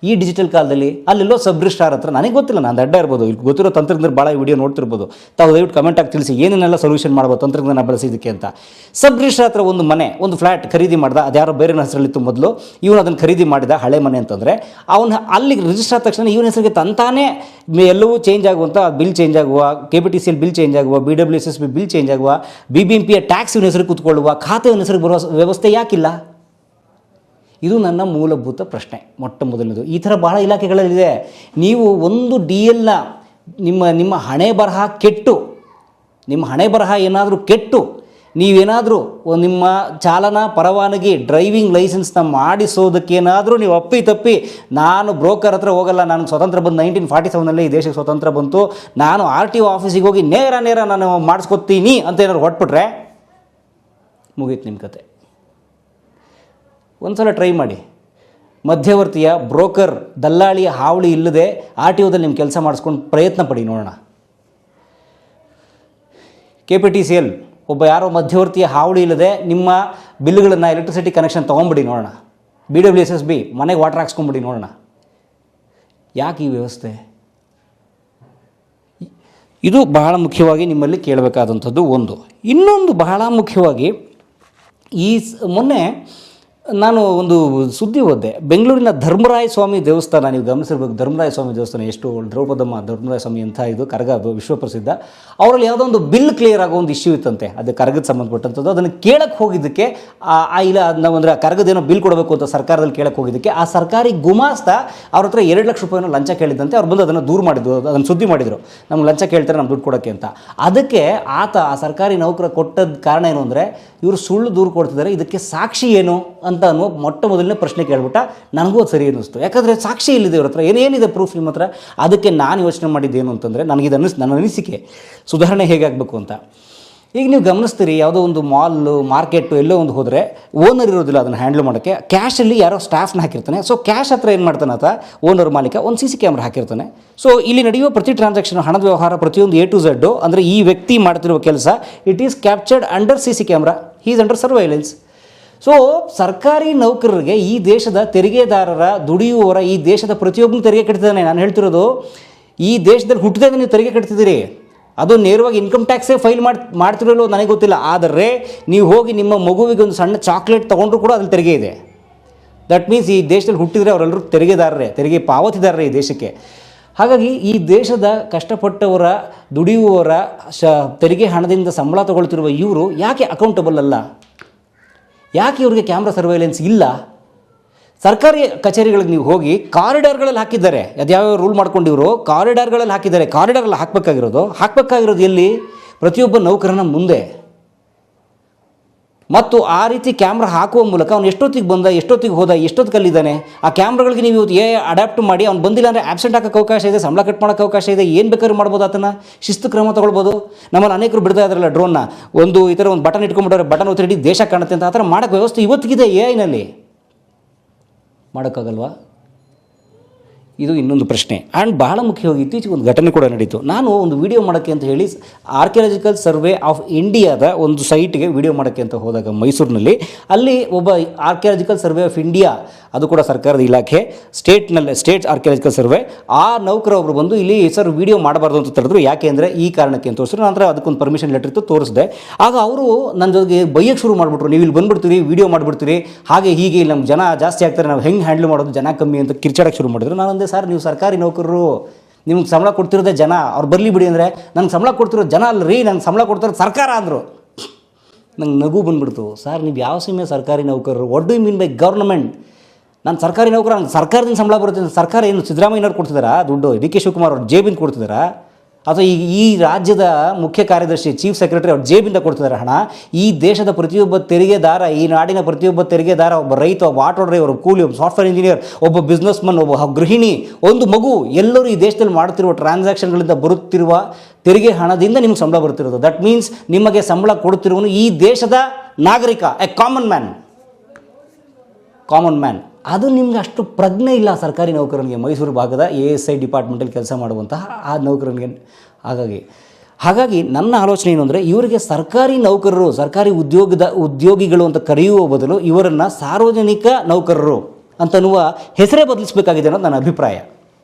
ಈ ಡಿಜಿಟಲ್ ಕಾಲದಲ್ಲಿ? ಅಲ್ಲೆಲ್ಲೋ ಸಬ್ ರಿಜಿಸ್ಟ್ರಾರ್ ಹತ್ರ, ನನಗೆ ಗೊತ್ತಿಲ್ಲ, ನಾನು ಅಡ್ಡ ಇರ್ಬೋದು, ಇಲ್ಲಿ ಗೊತ್ತಿರೋ ತಂತ್ರಜ್ಞರು ಭಾಳ ವಿಡಿಯೋ ನೋಡ್ತಿರ್ಬೋದು, ತಾವು ದಯವಿಟ್ಟು ಕಮೆಂಟ್ ಆಗಿ ತಿಳಿಸಿ ಏನೇನೆಲ್ಲ ಸೊಲ್ಯೂಷನ್ ಮಾಡ್ಬೋದು ತಂತ್ರಜ್ಞಾನ ಬಳಸಿದ್ದಕ್ಕೆ ಅಂತ. ಸಬ್ ರಿಜಿಸ್ಟ್ರಾರ್ ಹತ್ರ ಒಂದು ಮನೆ, ಒಂದು ಫ್ಲ್ಯಾಟ್ ಖರೀದಿ ಮಾಡ್ದ, ಅದು ಯಾರೋ ಬೇರೆ ಹೆಸರಲ್ಲಿತ್ತು ಮೊದಲು, ಇವನು ಅದನ್ನು ಖರೀದಿ ಮಾಡಿದ ಹಳೆ ಮನೆ ಅಂತಂದರೆ ಅವನು ಅಲ್ಲಿಗೆ ರಿಜಿಸ್ಟರ್ ಆದ ತಕ್ಷಣ ಇವನ ಹೆಸರಿಗೆ ತಂತಾನೇ ಎಲ್ಲವೂ ಚೇಂಜ್ ಆಗುವಂಥ ಬಿಲ್ ಚೇಂಜ್ ಆಗುವ, KPTCL ಬಿಲ್ ಚೇಂಜ್ ಆಗುವ, BWSSB ಬಿಲ್ ಚೇಂಜ್ ಆಗುವ, BBMPಯ ಟ್ಯಾಕ್ಸ್ ಇವನ ಹೆಸರಿಗೆ ಕೂತ್ಕೊಳ್ಳುವ, ಖಾತೆ ಇವನ ಹೆಸರಿಗೆ ಬರುವ ವ್ಯವಸ್ಥೆ ಯಾಕಿಲ್ಲ? ಇದು ನನ್ನ ಮೂಲಭೂತ ಪ್ರಶ್ನೆ. ಮೊಟ್ಟ ಮೊದಲನೇದು, ಈ ಥರ ಭಾಳ ಇಲಾಖೆಗಳಲ್ಲಿದೆ. ನೀವು ಒಂದು DLನ ನಿಮ್ಮ ಹಣೆ ಬರಹ ಕೆಟ್ಟು, ನಿಮ್ಮ ಹಣೆ ಬರಹ ಏನಾದರೂ ಕೆಟ್ಟು ನೀವೇನಾದರೂ ನಿಮ್ಮ ಚಾಲನಾ ಪರವಾನಗಿ ಡ್ರೈವಿಂಗ್ ಲೈಸೆನ್ಸ್ನ ಮಾಡಿಸೋದಕ್ಕೇನಾದರೂ ನೀವು ಅಪ್ಪಿ ನಾನು ಬ್ರೋಕರ್ ಹತ್ರ ಹೋಗಲ್ಲ, ನನಗೆ ಸ್ವತಂತ್ರ ಬಂದು 1947ನಲ್ಲಿ ಈ ದೇಶಕ್ಕೆ ಸ್ವತಂತ್ರ ಬಂತು, ನಾನು RTO ಆಫೀಸಿಗೆ ಹೋಗಿ ನೇರ ನಾನು ಮಾಡಿಸ್ಕೊತೀನಿ ಅಂತ ಏನಾದ್ರು ಹೊಟ್ಬಿಟ್ರೆ ಮುಗೀತು ನಿಮ್ಮ ಕತೆ. ಒಂದು ಸಲ ಟ್ರೈ ಮಾಡಿ. ಮಧ್ಯವರ್ತಿಯ, ಬ್ರೋಕರ್, ದಲ್ಲಾಳಿಯ ಹಾವಳಿ ಇಲ್ಲದೆ RTOದಲ್ಲಿ ನಿಮ್ಮ ಕೆಲಸ ಮಾಡಿಸ್ಕೊಂಡು ಪ್ರಯತ್ನ ಪಡಿ ನೋಡೋಣ. KPTCL ಒಬ್ಬ ಯಾರೋ ಮಧ್ಯವರ್ತಿಯ ಹಾವಳಿ ಇಲ್ಲದೆ ನಿಮ್ಮ ಬಿಲ್ಗಳನ್ನು, ಎಲೆಕ್ಟ್ರಿಸಿಟಿ ಕನೆಕ್ಷನ್ ತೊಗೊಂಬಿಡಿ ನೋಡೋಣ. BWSSB ಮನೆಗೆ ವಾಟರ್ ಹಾಕ್ಸ್ಕೊಂಬಿಡಿ ನೋಡೋಣ. ಯಾಕೆ ಈ ವ್ಯವಸ್ಥೆ? ಇದು ಬಹಳ ಮುಖ್ಯವಾಗಿ ನಿಮ್ಮಲ್ಲಿ ಕೇಳಬೇಕಾದಂಥದ್ದು ಒಂದು. ಇನ್ನೊಂದು ಬಹಳ ಮುಖ್ಯವಾಗಿ, ಮೊನ್ನೆ ನಾನು ಒಂದು ಸುದ್ದಿ ಓದಿದೆ. ಬೆಂಗಳೂರಿನ ಧರ್ಮರಾಯ ಸ್ವಾಮಿ ದೇವಸ್ಥಾನ, ನೀವು ಗಮನಿಸಿರ್ಬೇಕು, ಧರ್ಮರಾಯ ಸ್ವಾಮಿ ದೇವಸ್ಥಾನ ಎಷ್ಟು ದ್ರೌಪದಮ್ಮ ಧರ್ಮರಾಯ ಸ್ವಾಮಿ ಅಂತ ಇದು ಕರಗ, ಅದು ವಿಶ್ವಪ್ರಸಿದ್ಧ. ಅವರಲ್ಲಿ ಯಾವುದೋ ಒಂದು ಬಿಲ್ ಕ್ಲಿಯರ್ ಆಗೋ ಒಂದು ಇಶ್ಯೂ ಇತ್ತಂತೆ, ಅದು ಕರಗದ ಸಂಬಂಧಪಟ್ಟಂಥದ್ದು. ಅದನ್ನು ಕೇಳಕ್ಕೆ ಹೋಗಿದ್ದಕ್ಕೆ ಅಂದರೆ ಕರಗದೇನೋ ಬಿಲ್ ಕೊಡಬೇಕು ಅಂತ ಸರ್ಕಾರದಲ್ಲಿ ಕೇಳಕ್ಕೆ ಹೋಗಿದ್ದಕ್ಕೆ ಆ ಸರ್ಕಾರಿ ಗುಮಾಸ್ತ ಅವ್ರ ಹತ್ರ 2 ಲಕ್ಷ ರೂಪಾಯಿನೋ ಲಂಚ ಕೇಳಿದ್ದಂತೆ. ಅವ್ರು ಬಂದು ಅದನ್ನು ದೂರು ಮಾಡಿದ್ರು, ಅದನ್ನು ಸುದ್ದಿ ಮಾಡಿದರು, ನಮ್ಗೆ ಲಂಚ ಕೇಳ್ತಾರೆ ನಮ್ಮ ದುಡ್ಡು ಕೊಡೋಕ್ಕೆ ಅಂತ. ಅದಕ್ಕೆ ಆ ಸರ್ಕಾರಿ ನೌಕರ ಕೊಟ್ಟದ ಕಾರಣ ಏನು ಅಂದರೆ, ಇವರು ಸುಳ್ಳು ದೂರು ಕೊಡ್ತಿದ್ದಾರೆ, ಇದಕ್ಕೆ ಸಾಕ್ಷಿ ಏನು ಅಂತ ಅನ್ನೋ ಮೊಟ್ಟ ಮೊದಲನೇ ಪ್ರಶ್ನೆ ಕೇಳ್ಬಿಟ್ಟ. ನನಗೂ ಅದು ಸರಿ ಅನ್ನಿಸ್ತು. ಯಾಕಂದರೆ ಸಾಕ್ಷಿ ಇಲ್ಲಿದೆ ಇವ್ರ ಹತ್ರ, ಏನೇನಿದೆ ಪ್ರೂಫ್ ನಿಮ್ಮ ಹತ್ರ? ಅದಕ್ಕೆ ನಾನು ಯೋಚನೆ ಮಾಡಿದ್ದೇನು ಅಂತಂದರೆ, ನನ್ನ ಅನಿಸಿಕೆ ಸುಧಾರಣೆ ಹೇಗಾಗಬೇಕು ಅಂತ. ಈಗ ನೀವು ಗಮನಿಸ್ತೀರಿ, ಯಾವುದೋ ಒಂದು ಮಾಲು, ಮಾರ್ಕೆಟು ಎಲ್ಲೋ ಒಂದು ಹೋದರೆ ಓನರ್ ಇರೋದಿಲ್ಲ ಅದನ್ನು ಹ್ಯಾಂಡ್ಲ್ ಮಾಡೋಕ್ಕೆ. ಕ್ಯಾಶಲ್ಲಿ ಯಾರೋ ಸ್ಟಾಫ್ನ ಹಾಕಿರ್ತಾನೆ. ಸೊ ಕ್ಯಾಶ್ ಹತ್ರ ಏನು ಮಾಡ್ತಾನೆ ಆತ, ಓನರ್ ಮಾಲೀಕ, ಒಂದು CC ಕ್ಯಾಮ್ರಾ ಹಾಕಿರ್ತಾನೆ. ಸೊ ಇಲ್ಲಿ ನಡೆಯುವ ಪ್ರತಿ ಟ್ರಾನ್ಸಾಕ್ಷನ್, ಹಣದ ವ್ಯವಹಾರ ಪ್ರತಿಯೊಂದು A to Z, ಅಂದರೆ ಈ ವ್ಯಕ್ತಿ ಮಾಡ್ತಿರುವ ಕೆಲಸ, it is captured under CC camera, he is under surveillance. So ಸರ್ಕಾರಿ ನೌಕರರಿಗೆ, ಈ ದೇಶದ ತೆರಿಗೆದಾರರ, ದುಡಿಯುವವರ, ಈ ದೇಶದ ಪ್ರತಿಯೊಬ್ಬನು ತೆರಿಗೆ ಕಟ್ತಿದ್ದಾನೆ. ನಾನು ಹೇಳ್ತಿರೋದು, ಈ ದೇಶದಲ್ಲಿ ಹುಟ್ಟಿದಾಗ ನೀವು ತೆರಿಗೆ ಕಟ್ತಿದ್ದೀರಿ. ಅದು ನೇರವಾಗಿ ಇನ್ಕಮ್ ಟ್ಯಾಕ್ಸೇ ಫೈಲ್ ಮಾಡ್ತಿರಲ್ಲೋ ನನಗೆ ಗೊತ್ತಿಲ್ಲ. ಆದರೆ ನೀವು ಹೋಗಿ ನಿಮ್ಮ ಮಗುವಿಗೆ ಒಂದು ಸಣ್ಣ ಚಾಕ್ಲೇಟ್ ತೊಗೊಂಡ್ರೂ ಕೂಡ ಅದ್ರಲ್ಲಿ ತೆರಿಗೆ ಇದೆ. ದಟ್ ಮೀನ್ಸ್ ಈ ದೇಶದಲ್ಲಿ ಹುಟ್ಟಿದರೆ ಅವರೆಲ್ಲರೂ ತೆರಿಗೆ ಪಾವತಿದಾರರೇ ಈ ದೇಶಕ್ಕೆ. ಹಾಗಾಗಿ ಈ ದೇಶದ ಕಷ್ಟಪಟ್ಟವರ ದುಡಿಯುವವರ ತೆರಿಗೆ ಹಣದಿಂದ ಸಂಬಳ ತಗೊಳ್ತಿರುವ ಇವರು ಯಾಕೆ ಅಕೌಂಟಬಲ್ ಅಲ್ಲ? ಯಾಕೆ ಇವ್ರಿಗೆ ಕ್ಯಾಮ್ರಾ ಸರ್ವೈಲೆನ್ಸ್ ಇಲ್ಲ? ಸರ್ಕಾರಿ ಕಚೇರಿಗಳಿಗೆ ನೀವು ಹೋಗಿ ಕಾರಿಡಾರ್ಗಳಲ್ಲಿ ಹಾಕಿದ್ದಾರೆ. ಅದ್ಯಾವ್ಯಾವ ರೂಲ್ ಮಾಡ್ಕೊಂಡಿವರು ಕಾರಿಡಾರ್ಗಳಲ್ಲಿ ಹಾಕಿದ್ದಾರೆ. ಕಾರಿಡಾರಲ್ಲಿ ಹಾಕಬೇಕಾಗಿರೋದು ಎಲ್ಲಿ? ಪ್ರತಿಯೊಬ್ಬ ನೌಕರನ ಮುಂದೆ. ಮತ್ತು ಆ ರೀತಿ ಕ್ಯಾಮ್ರಾ ಹಾಕುವ ಮೂಲಕ ಅವ್ನು ಎಷ್ಟೊತ್ತಿಗೆ ಬಂದ, ಎಷ್ಟೊತ್ತಿಗೆ ಹೋದ, ಎಷ್ಟೊತ್ತು ಕಲ್ಲಿದ್ದಾನೆ, ಆ ಕ್ಯಾಮ್ರಾಗಳಿಗೆ ನೀವು ಇವತ್ತು ಅಡ್ಯಾಪ್ಟ್ ಮಾಡಿ ಅವ್ನು ಬಂದಿಲ್ಲ ಅಂದರೆ ಆಬ್ಸೆಂಟ್ ಹಾಕೋಕ್ಕೆ ಅವಕಾಶ ಇದೆ, ಸಂಬಳ ಕಟ್ ಮಾಡೋಕ್ಕೆ ಅವಕಾಶ ಇದೆ, ಏನು ಬೇಕಾದ್ರೂ ಮಾಡ್ಬೋದು, ಆತನ ಶಿಸ್ತು ಕ್ರಮ ತೊಗೊಳ್ಬೋದು. ನಮ್ಮಲ್ಲಿ ಅನೇಕರು ಬಿಡ್ತಾ ಇದ್ದಾರಲ್ಲ ಡ್ರೋನ್ನ, ಈ ಥರ ಒಂದು ಬಟನ್ ಇಟ್ಕೊಂಡ್ಬಿಟ್ರೆ ಬಟನ್ ಒತ್ತಿಡಿ ದೇಶ ಕಾಣುತ್ತೆ ಅಂತ. ಆ ಥರ ಮಾಡೋಕ್ಕೆ ವ್ಯವಸ್ಥೆ ಇವತ್ತಿಗಿದೆ AI-ನಲ್ಲಿ. ಮಾಡೋಕ್ಕಾಗಲ್ವಾ? ಇದು ಇನ್ನೊಂದು ಪ್ರಶ್ನೆ. ಆ್ಯಂಡ್ ಬಹಳ ಮುಖ್ಯವಾಗಿ ಇತ್ತೀಚೆಗೆ ಒಂದು ಘಟನೆ ಕೂಡ ನಡೀತು. ನಾನು ಒಂದು ವಿಡಿಯೋ ಮಾಡೋಕ್ಕೆ ಅಂತ ಹೇಳಿ ಆರ್ಕಿಯಾಲಜಿಕಲ್ ಸರ್ವೆ ಆಫ್ ಇಂಡಿಯಾದ ಒಂದು ಸೈಟ್ಗೆ ವಿಡಿಯೋ ಮಾಡೋಕ್ಕೆ ಅಂತ ಹೋದಾಗ ಮೈಸೂರಿನಲ್ಲಿ, ಅಲ್ಲಿ ಒಬ್ಬ ಆರ್ಕಿಯಾಲಜಿಕಲ್ ಸರ್ವೆ ಆಫ್ ಇಂಡಿಯಾ, ಅದು ಕೂಡ ಸರ್ಕಾರದ ಇಲಾಖೆ, ಸ್ಟೇಟ್ ಆರ್ಕಿಯಾಲಜಿಕಲ್ ಸರ್ವೆ, ಆ ನೌಕರೊಬ್ಬರು ಬಂದು ಇಲ್ಲಿ ಸರ್ ವಿಡಿಯೋ ಮಾಡಬಾರ್ದು ಅಂತ ತಡೆದ್ರು. ಯಾಕೆ ಅಂದರೆ ಈ ಕಾರಣಕ್ಕೆ ಅಂತ ತೋರಿಸಿದ್ರು. ನಂತರ ಅದಕ್ಕೊಂದು ಪರ್ಮಿಷನ್ ಲೆಟರ್ ಇತ್ತು, ತೋರಿಸಿದೆ. ಆಗ ಅವರು ನನ್ನ ಜೊತೆಗೆ ಬೈಯಕ್ಕೆ ಶುರು ಮಾಡಿಬಿಟ್ರು. ನೀವು ಇಲ್ಲಿ ಬಂದುಬಿಡ್ತೀರಿ, ವಿಡಿಯೋ ಮಾಡಿಬಿಡ್ತೀರಿ, ಹಾಗೆ ಹೀಗೆ, ಇಲ್ಲಿ ನಮ್ಗೆ ಜನ ಜಾಸ್ತಿ ಆಗ್ತಾರೆ, ನಾವು ಹೆಂಗೆ ಹ್ಯಾಂಡಲ್ ಮಾಡೋದು, ಜನ ಕಮ್ಮಿ ಅಂತ ಕಿರ್ಚಾಡಕ್ಕೆ ಶುರು ಮಾಡಿದ್ರು. ನಾನು ಅಂದೆ, ಸರ್ ನೀವು ಸರ್ಕಾರಿ ನೌಕರರು, ನಿಮ್ಗೆ ಸಂಬಳ ಕೊಡ್ತಿರೋದೇ ಜನ, ಅವ್ರು ಬರಲಿ ಬಿಡಿ ಅಂದರೆ, ನಂಗೆ ಸಂಬಳ ಕೊಡ್ತಿರೋ ಜನ ಅಲ್ಲರಿ, ನಂಗೆ ಸಂಬಳ ಕೊಡ್ತಿರೋದು ಸರ್ಕಾರ ಅಂದರು. ನಂಗೆ ನಗು ಬಂದುಬಿಡ್ತು. ಸರ್ ನೀವು ಯಾವ ಸೀಮೆ ಸರ್ಕಾರಿ ನೌಕರರು? What do you mean by government? ನಾನು ಸರ್ಕಾರಿ ನೌಕರ, ನಂಗೆ ಸರ್ಕಾರದಿಂದ ಸಂಬಳ ಬರುತ್ತೆ. ಸರ್ಕಾರ ಏನು ಸಿದ್ದರಾಮಯ್ಯನವ್ರು ಕೊಡ್ತಿದ್ದಾರಾ ದುಡ್ಡು? DK ಶಿವಕುಮಾರ್ ಅವ್ರು ಜೇಬಿಂದ ಕೊಡ್ತಿದ್ದಾರಾ? ಅಥವಾ ಈ ರಾಜ್ಯದ ಮುಖ್ಯ ಕಾರ್ಯದರ್ಶಿ, ಚೀಫ್ ಸೆಕ್ರೆಟರಿ ಅವ್ರ ಜೇಬಿಂದ ಕೊಡ್ತಿದ್ದಾರೆ ಹಣ? ಈ ದೇಶದ ಪ್ರತಿಯೊಬ್ಬ ತೆರಿಗೆದಾರ, ಈ ನಾಡಿನ ಪ್ರತಿಯೊಬ್ಬ ತೆರಿಗೆದಾರ, ಒಬ್ಬ ರೈತ, ಒಬ್ಬ ಆಟೋ ಡ್ರೈವರ್, ಒಬ್ಬ ಕೂಲಿ, ಒಬ್ಬ ಸಾಫ್ಟ್ವೇರ್ ಇಂಜಿನಿಯರ್, ಒಬ್ಬ ಬಿಸ್ನೆಸ್ ಮನ್, ಒಬ್ಬ ಗೃಹಿಣಿ, ಒಂದು ಮಗು, ಎಲ್ಲರೂ ಈ ದೇಶದಲ್ಲಿ ಮಾಡ್ತಿರುವ ಟ್ರಾನ್ಸಾಕ್ಷನ್ಗಳಿಂದ ಬರುತ್ತಿರುವ ತೆರಿಗೆ ಹಣದಿಂದ ನಿಮ್ಗೆ ಸಂಬಳ ಬರ್ತಿರೋದು. ದಟ್ ಮೀನ್ಸ್ ನಿಮಗೆ ಸಂಬಳ ಕೊಡುತ್ತಿರುವನು ಈ ದೇಶದ ನಾಗರಿಕ, ಎ ಕಾಮನ್ ಮ್ಯಾನ್. ಅದು ನಿಮ್ಗೆ ಅಷ್ಟು ಪ್ರಜ್ಞೆ ಇಲ್ಲ ಸರ್ಕಾರಿ ನೌಕರನಿಗೆ, ಮೈಸೂರು ಭಾಗದ ASI ಡಿಪಾರ್ಟ್ಮೆಂಟಲ್ಲಿ ಕೆಲಸ ಮಾಡುವಂತಹ ಆ ನೌಕರನಿಗೆ. ಹಾಗಾಗಿ ನನ್ನ ಆಲೋಚನೆ ಏನು ಅಂದರೆ, ಇವರಿಗೆ ಸರ್ಕಾರಿ ನೌಕರರು, ಸರ್ಕಾರಿ ಉದ್ಯೋಗಿಗಳು ಅಂತ ಕರೆಯುವ ಬದಲು ಇವರನ್ನು ಸಾರ್ವಜನಿಕ ನೌಕರರು ಅಂತನ್ನುವ ಹೆಸರೇ ಬದಲಿಸಬೇಕಾಗಿದೆ ಅನ್ನೋದು ನನ್ನ ಅಭಿಪ್ರಾಯ.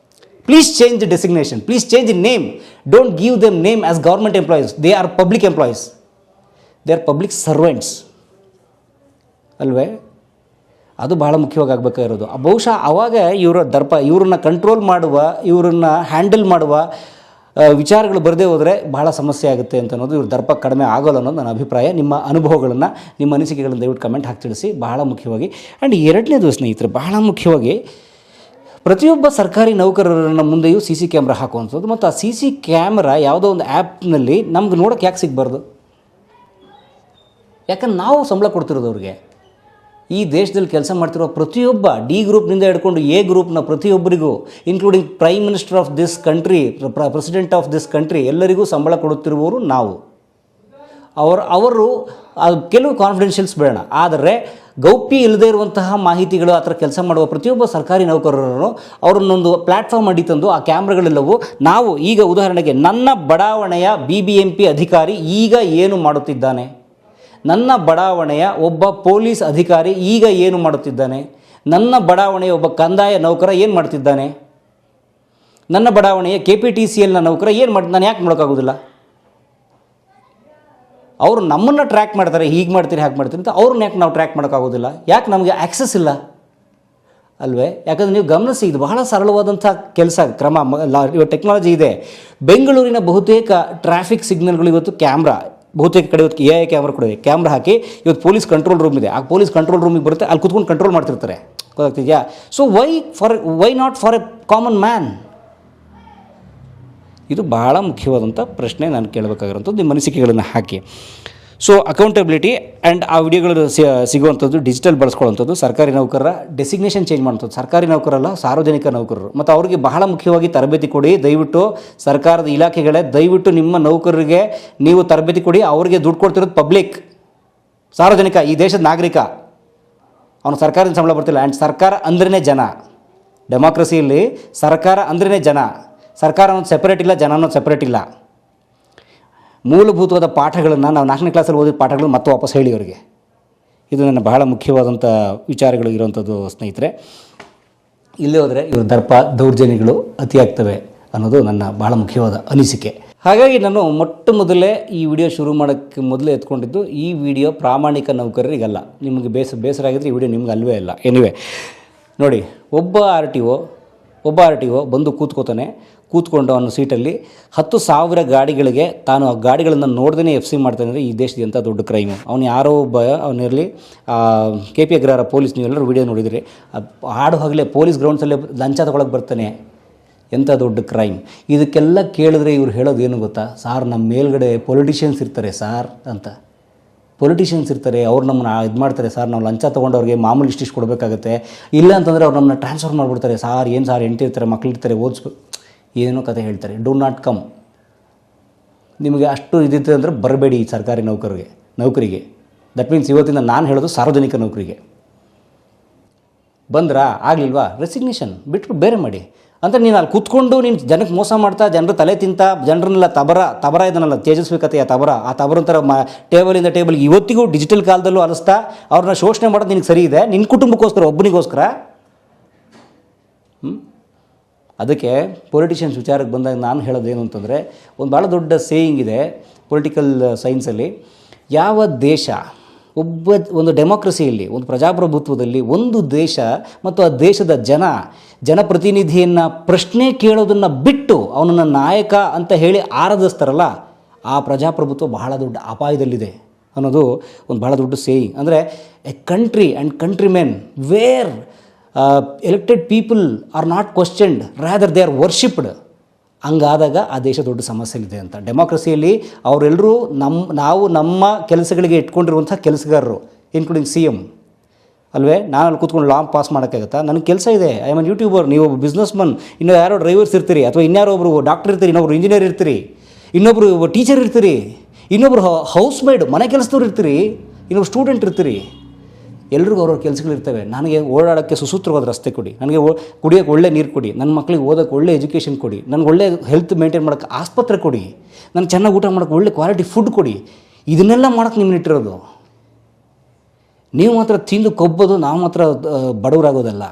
Please change the designation, please change the name. Don't give them name as government employees. They are public employees, they are public servants ಅಲ್ವೇ? ಅದು ಭಾಳ ಮುಖ್ಯವಾಗಿ ಆಗಬೇಕಾಗಿರೋದು. ಬಹುಶಃ ಆವಾಗ ಇವ್ರನ್ನ ಕಂಟ್ರೋಲ್ ಮಾಡುವ, ಇವ್ರನ್ನ ಹ್ಯಾಂಡಲ್ ಮಾಡುವ ವಿಚಾರಗಳು ಬರದೇ ಹೋದರೆ ಬಹಳ ಸಮಸ್ಯೆ ಆಗುತ್ತೆ ಅಂತ ಅನ್ನೋದು, ಇವ್ರ ದರ್ಪ ಕಡಿಮೆ ಆಗೋಲ್ಲ ಅನ್ನೋದು ನನ್ನ ಅಭಿಪ್ರಾಯ. ನಿಮ್ಮ ಅನುಭವಗಳನ್ನು, ನಿಮ್ಮ ಅನಿಸಿಕೆಗಳನ್ನು ದಯವಿಟ್ಟು ಕಮೆಂಟ್ ಹಾಕಿ ತಿಳಿಸಿ, ಬಹಳ ಮುಖ್ಯವಾಗಿ. ಆ್ಯಂಡ್ ಎರಡನೇದು ಸ್ನೇಹಿತರೆ, ಬಹಳ ಮುಖ್ಯವಾಗಿ ಪ್ರತಿಯೊಬ್ಬ ಸರ್ಕಾರಿ ನೌಕರರನ್ನ ಮುಂದೆಯೂ CC ಕ್ಯಾಮ್ರಾ ಹಾಕುವಂಥದ್ದು. ಮತ್ತು ಆ CC ಕ್ಯಾಮ್ರಾ ಯಾವುದೋ ಒಂದು ಆ್ಯಪ್ನಲ್ಲಿ ನಮ್ಗೆ ನೋಡೋಕ್ಕೆ ಯಾಕೆ ಸಿಗಬಾರ್ದು? ಯಾಕಂದ್ರೆ ನಾವು ಸಂಬಳ ಕೊಡ್ತಿರೋದು ಅವ್ರಿಗೆ. ಈ ದೇಶದಲ್ಲಿ ಕೆಲಸ ಮಾಡ್ತಿರೋ ಪ್ರತಿಯೊಬ್ಬ D ಗ್ರೂಪ್ನಿಂದ ಹಿಡ್ಕೊಂಡು A ಗ್ರೂಪ್ನ ಪ್ರತಿಯೊಬ್ಬರಿಗೂ, including prime minister of this country, president of this country, ಎಲ್ಲರಿಗೂ ಸಂಬಳ ಕೊಡುತ್ತಿರುವವರು ನಾವು. ಅವರು ಕೆಲವು ಕಾನ್ಫಿಡೆನ್ಷಿಯಲ್ಸ್ ಬೇಡ, ಆದರೆ ಗೌಪ್ಯ ಇಲ್ಲದೇ ಇರುವಂತಹ ಮಾಹಿತಿಗಳು, ಆ ಥರ ಕೆಲಸ ಮಾಡುವ ಪ್ರತಿಯೊಬ್ಬ ಸರ್ಕಾರಿ ನೌಕರರನ್ನು ಅವರನ್ನೊಂದು ಪ್ಲ್ಯಾಟ್ಫಾರ್ಮ್ ಅಡಿ ತಂದು ಆ ಕ್ಯಾಮ್ರಾಗಳೆಲ್ಲವೂ ನಾವು ಈಗ ಉದಾಹರಣೆಗೆ ನನ್ನ ಬಡಾವಣೆಯ BBMP ಅಧಿಕಾರಿ ಈಗ ಏನು ಮಾಡುತ್ತಿದ್ದಾನೆ, ನನ್ನ ಬಡಾವಣೆಯ ಒಬ್ಬ ಪೊಲೀಸ್ ಅಧಿಕಾರಿ ಈಗ ಏನು ಮಾಡುತ್ತಿದ್ದಾನೆ, ನನ್ನ ಬಡಾವಣೆಯ ಒಬ್ಬ ಕಂದಾಯ ನೌಕರ ಏನು ಮಾಡ್ತಿದ್ದಾನೆ, ನನ್ನ ಬಡಾವಣೆಯ KPTCLನ ನೌಕರ ಏನು ನಾನು ಯಾಕೆ ನೋಡೋಕ್ಕಾಗೋದಿಲ್ಲ? ಅವರು ನಮ್ಮನ್ನು ಟ್ರ್ಯಾಕ್ ಮಾಡ್ತಾರೆ, ಹೀಗೆ ಮಾಡ್ತೀರಿ ಹಾಗೆ ಮಾಡ್ತೀರಿ ಅಂತ. ಅವ್ರನ್ನ ಯಾಕೆ ನಾವು ಟ್ರ್ಯಾಕ್ ಮಾಡೋಕ್ಕಾಗೋದಿಲ್ಲ? ಯಾಕೆ ನಮಗೆ ಆ್ಯಕ್ಸಸ್ ಇಲ್ಲ ಅಲ್ವೇ? ಯಾಕಂದರೆ ನೀವು ಗಮನಿಸಿ, ಇದು ಬಹಳ ಸರಳವಾದಂಥ ಕೆಲಸ ಕ್ರಮ, ಇವತ್ತು ಟೆಕ್ನಾಲಜಿ ಇದೆ. ಬೆಂಗಳೂರಿನ ಬಹುತೇಕ ಟ್ರಾಫಿಕ್ ಸಿಗ್ನಲ್ಗಳು ಇವತ್ತು ಕ್ಯಾಮ್ರಾ, ಬಹುತೇಕ ಕಡೆ ಇವತ್ತು AI ಕ್ಯಾಮ್ರಾ ಕೂಡ ಇದೆ. ಕ್ಯಾಮ್ರಾ ಹಾಕಿ ಇವತ್ತು ಪೊಲೀಸ್ ಕಂಟ್ರೋಲ್ ರೂಮ್ ಇದೆ, ಆ ಪೊಲೀಸ್ ಕಂಟ್ರೋಲ್ ರೂಮಿಗೆ ಬರುತ್ತೆ, ಅಲ್ಲಿ ಕುತ್ಕೊಂಡು ಕಂಟ್ರೋಲ್ ಮಾಡ್ತಿರ್ತಾರೆ. ಗೊತ್ತಾಗ್ತಿದೆಯಾ? So why not for a common man? ಇದು ಬಹಳ ಮುಖ್ಯವಾದಂಥ ಪ್ರಶ್ನೆ ನಾನು ಕೇಳಬೇಕಾಗಿರೋಂಥದ್ದು. ನಿಮ್ಮ ಅನಿಸಿಕೆಗಳನ್ನು ಹಾಕಿ. ಸೊ ಅಕೌಂಟಬಿಲಿಟಿ ಆ್ಯಂಡ್ ಆ ವಿಡಿಯೋಗಳು ಸಿಗುವಂಥದ್ದು, ಡಿಜಿಟಲ್ ಬಳಸ್ಕೊಳ್ಳುವಂಥದ್ದು, ಸರ್ಕಾರಿ ನೌಕರರ ಡೆಸಿಗ್ನೇಷನ್ ಚೇಂಜ್ ಮಾಡುವಂಥದ್ದು, ಸರ್ಕಾರಿ ನೌಕರಲ್ಲ ಸಾರ್ವಜನಿಕ ನೌಕರರು. ಮತ್ತು ಅವರಿಗೆ ಬಹಳ ಮುಖ್ಯವಾಗಿ ತರಬೇತಿ ಕೊಡಿ. ದಯವಿಟ್ಟು ಸರ್ಕಾರದ ಇಲಾಖೆಗಳೇ, ದಯವಿಟ್ಟು ನಿಮ್ಮ ನೌಕರರಿಗೆ ನೀವು ತರಬೇತಿ ಕೊಡಿ. ಅವರಿಗೆ ದುಡ್ಡು ಕೊಡ್ತಿರೋದು ಪಬ್ಲಿಕ್, ಸಾರ್ವಜನಿಕ, ಈ ದೇಶದ ನಾಗರಿಕ. ಅವನು ಸರ್ಕಾರದಿಂದ ಸಂಬಳ ಬರ್ತಿಲ್ಲ. ಆ್ಯಂಡ್ ಸರ್ಕಾರ ಅಂದ್ರೇ ಜನ. ಡೆಮಾಕ್ರಸಿಯಲ್ಲಿ ಸರ್ಕಾರ ಅಂದ್ರೇ ಜನ. ಸರ್ಕಾರ ಅನ್ನೋದು ಸೆಪರೇಟ್ ಇಲ್ಲ, ಜನ ಅನ್ನೋದು ಸೆಪರೇಟ್ ಇಲ್ಲ. ಮೂಲಭೂತವಾದ ಪಾಠಗಳನ್ನು ನಾವು 4ನೇ ಕ್ಲಾಸಲ್ಲಿ ಓದಿದ ಪಾಠಗಳು ಮತ್ತೆ ವಾಪಸ್ ಹೇಳಿ ಅವರಿಗೆ. ಇದು ನನ್ನ ಬಹಳ ಮುಖ್ಯವಾದಂಥ ವಿಚಾರಗಳು ಇರುವಂಥದ್ದು ಸ್ನೇಹಿತರೆ. ಇಲ್ಲೇ ಹೋದರೆ ಇವರು ದರ್ಪ ದೌರ್ಜನ್ಯಗಳು ಅತಿಯಾಗ್ತವೆ ಅನ್ನೋದು ನನ್ನ ಬಹಳ ಮುಖ್ಯವಾದ ಅನಿಸಿಕೆ. ಹಾಗಾಗಿ ನಾನು ಮೊಟ್ಟ ಮೊದಲೇ ಈ ವಿಡಿಯೋ ಶುರು ಮಾಡೋಕ್ಕೆ ಮೊದಲೇ ಎತ್ಕೊಂಡಿದ್ದು ಈ ವಿಡಿಯೋ ಪ್ರಾಮಾಣಿಕ ನೌಕರರಿಗಲ್ಲ. ನಿಮಗೆ ಬೇಸರ ಆಗಿದ್ರೆ ಈ ವಿಡಿಯೋ ನಿಮ್ಗೆ ಅಲ್ವೇ ಅಲ್ಲ. ಎನಿವೆ ನೋಡಿ, ಒಬ್ಬ ಆರ್ ಟಿ ಒ ಬಂದು ಕೂತ್ಕೊಂಡು ಅವನ ಸೀಟಲ್ಲಿ 10,000 ಗಾಡಿಗಳಿಗೆ ತಾನು ಆ ಗಾಡಿಗಳನ್ನು ನೋಡ್ದೇ FC ಮಾಡ್ತಾನೆ ಅಂದರೆ ಈ ದೇಶದ ಎಂಥ ದೊಡ್ಡ ಕ್ರೈಮು. ಅವನು ಯಾರೋ ಒಬ್ಬ ಅವನಿರಲಿ KP ಅಗ್ರಹಾರ ಪೊಲೀಸ್, ನೀವೆಲ್ಲರೂ ವೀಡಿಯೋ ನೋಡಿದ್ರಿ, ಹಾಡು ಹಗಲೇ ಪೊಲೀಸ್ ಗ್ರೌಂಡ್ಸಲ್ಲೇ ಲಂಚ ತೊಗೊಳಕ್ಕೆ ಬರ್ತಾನೆ. ಎಂಥ ದೊಡ್ಡ ಕ್ರೈಮ್. ಇದಕ್ಕೆಲ್ಲ ಕೇಳಿದ್ರೆ ಇವ್ರು ಹೇಳೋದು ಏನು ಗೊತ್ತಾ, ಸಾರ್ ನಮ್ಮ ಮೇಲ್ಗಡೆ ಪೊಲಿಟಿಷಿಯನ್ಸ್ ಇರ್ತಾರೆ ಸಾರ್ ಅಂತ. ಪೊಲಿಟಿಷಿಯನ್ಸ್ ಇರ್ತಾರೆ, ಅವ್ರು ನಮ್ಮನ್ನ ಇದು ಮಾಡ್ತಾರೆ ಸಾರ್, ನಾವು ಲಂಚ ತೊಗೊಂಡವ್ರಿಗೆ ಮಾಮೂಲಿ ಇಷ್ಟಿಷ್ಟು ಕೊಡಬೇಕಾಗುತ್ತೆ, ಇಲ್ಲ ಅಂತಂದರೆ ಅವ್ರು ನಮ್ಮನ್ನ ಟ್ರಾನ್ಸ್ಫರ್ ಮಾಡಿಬಿಡ್ತಾರೆ ಸಾರ್. ಏನು ಸಾರ್, ಹೆಂಡ್ತಿರ್ತಾರೆ, ಮಕ್ಕಳಿರ್ತಾರೆ, ಓದಿಸ್ಬೇಕು, ಏನೋ ಕತೆ ಹೇಳ್ತಾರೆ. Do not come. ನಿಮಗೆ ಅಷ್ಟು ಇದಿತ್ತು ಅಂದರೆ ಬರಬೇಡಿ ಈ ಸರ್ಕಾರಿ ನೌಕರಿಗೆ. ದಟ್ ಮೀನ್ಸ್ ಇವತ್ತಿಂದ ನಾನು ಹೇಳೋದು ಸಾರ್ವಜನಿಕ ನೌಕರಿಗೆ. ಬಂದ್ರಾ, ಆಗಲಿಲ್ವಾ, ರೆಸಿಗ್ನೇಷನ್ ಬಿಟ್ಬಿಟ್ಟು ಬೇರೆ ಮಾಡಿ ಅಂತ. ನೀನು ಅಲ್ಲಿ ಕೂತ್ಕೊಂಡು ನೀನು ಜನಕ್ಕೆ ಮೋಸ ಮಾಡ್ತಾ, ಜನರ ತಲೆ ತಿಂತ, ಜನರನ್ನೆಲ್ಲ ತಬರ ಇದನ್ನೆಲ್ಲ ತೇಜಸ್ವಿ ಕಥೆಯ ಆ ತಬರ ಒಂಥರ ಟೇಬಲಿಂದ ಟೇಬಲ್ಗೆ ಇವತ್ತಿಗೂ ಡಿಜಿಟಲ್ ಕಾಲದಲ್ಲೂ ಅನಿಸ್ತಾ ಅವ್ರನ್ನ ಶೋಷಣೆ ಮಾಡೋದು ನಿನಗೆ ಸರಿ ಇದೆ, ನಿನ್ನ ಕುಟುಂಬಕ್ಕೋಸ್ಕರ, ಒಬ್ಬನಿಗೋಸ್ಕರ. ಅದಕ್ಕೆ ಪೊಲಿಟಿಷಿಯನ್ಸ್ ವಿಚಾರಕ್ಕೆ ಬಂದಾಗ ನಾನು ಹೇಳೋದೇನು ಅಂತಂದರೆ, ಒಂದು ಭಾಳ ದೊಡ್ಡ ಸೇಯಿಂಗ್ ಇದೆ ಪೊಲಿಟಿಕಲ್ ಸೈನ್ಸಲ್ಲಿ. ಯಾವ ದೇಶ ಒಂದು ಡೆಮೋಕ್ರಸಿಯಲ್ಲಿ, ಒಂದು ಪ್ರಜಾಪ್ರಭುತ್ವದಲ್ಲಿ ಒಂದು ದೇಶ ಮತ್ತು ಆ ದೇಶದ ಜನಪ್ರತಿನಿಧಿಯನ್ನು ಪ್ರಶ್ನೆ ಕೇಳೋದನ್ನು ಬಿಟ್ಟು ಅವನನ್ನು ನಾಯಕ ಅಂತ ಹೇಳಿ ಆರಾಧಿಸ್ತಾರಲ್ಲ, ಆ ಪ್ರಜಾಪ್ರಭುತ್ವ ಬಹಳ ದೊಡ್ಡ ಅಪಾಯದಲ್ಲಿದೆ ಅನ್ನೋದು ಒಂದು ಭಾಳ ದೊಡ್ಡ ಸೇಯಿಂಗ್. ಅಂದರೆ a country and countrymen were elected people are not questioned, rather they are worshipped. ಹಂಗಾದಾಗ ಆ ದೇಶ ದೊಡ್ಡ ಸಮಸ್ಯೆಲಿದೆ ಅಂತ. ಡೆಮೋಕ್ರಸಿಯಲ್ಲಿ ಅವರೆಲ್ಲರೂ ನಾವು ನಮ್ಮ ಕೆಲಸಗಳಿಗೆ ಇಟ್ಕೊಂಡಿರುವಂಥ ಕೆಲಸಗಾರರು, ಇನ್ಕ್ಲೂಡಿಂಗ್ CM ಅಲ್ವೇ. ನಾನು ಅಲ್ಲಿ ಕೂತ್ಕೊಂಡು ಲಾ ಪಾಸ್ ಮಾಡೋಕ್ಕಾಗತ್ತಾ? ನನಗೆ ಕೆಲಸ ಇದೆ, ಐ ಆಮ್ ಯೂಟ್ಯೂಬರ್. ನೀವು ಒಬ್ಬ ಬಿಸ್ನೆಸ್ ಮನ್, ಇನ್ನೂ ಯಾರೋ ಡ್ರೈವರ್ಸ್ ಇರ್ತೀರಿ, ಅಥವಾ ಇನ್ಯಾರೋ ಒಬ್ಬರು ಡಾಕ್ಟರ್ ಇರ್ತೀರಿ, ಇನ್ನೊಬ್ರು ಇಂಜಿನಿಯರ್ ಇರ್ತೀರಿ, ಇನ್ನೊಬ್ಬರು ಟೀಚರ್ ಇರ್ತೀರಿ, ಇನ್ನೊಬ್ರು ಹೌಸ್ ಮೇಡ್ ಮನೆ ಕೆಲಸದವ್ರು ಇರ್ತೀರಿ, ಇನ್ನೊಬ್ರು ಸ್ಟೂಡೆಂಟ್ ಇರ್ತೀರಿ. ಎಲ್ರಿಗೂ ಅವ್ರವ್ರ ಕೆಲಸಗಳಿರ್ತವೆ. ನನಗೆ ಓಡಾಡೋಕ್ಕೆ ಸುಸೂತ್ರವಾದ ರಸ್ತೆ ಕೊಡಿ, ನನಗೆ ಕುಡಿಯೋಕ್ಕೆ ಒಳ್ಳೆ ನೀರು ಕೊಡಿ, ನನ್ನ ಮಕ್ಕಳಿಗೆ ಓದೋಕ್ಕೆ ಒಳ್ಳೆ ಎಜುಕೇಷನ್ ಕೊಡಿ, ನನಗೆ ಒಳ್ಳೆ ಹೆಲ್ತ್ ಮೇಂಟೈನ್ ಮಾಡೋಕ್ಕೆ ಆಸ್ಪತ್ರೆ ಕೊಡಿ, ನನಗೆ ಚೆನ್ನಾಗಿ ಊಟ ಮಾಡೋಕ್ಕೆ ಒಳ್ಳೆ ಕ್ವಾಲಿಟಿ ಫುಡ್ ಕೊಡಿ. ಇದನ್ನೆಲ್ಲ ಮಾಡೋಕ್ಕೆ ನಿಮ್ಮನ್ನ ಇಟ್ಟಿರೋದು. ನೀವು ಮಾತ್ರ ತಿಂದು ಕೊಬ್ಬೋದು, ನಾವು ಮಾತ್ರ ಬಡವರಾಗೋದಲ್ಲ.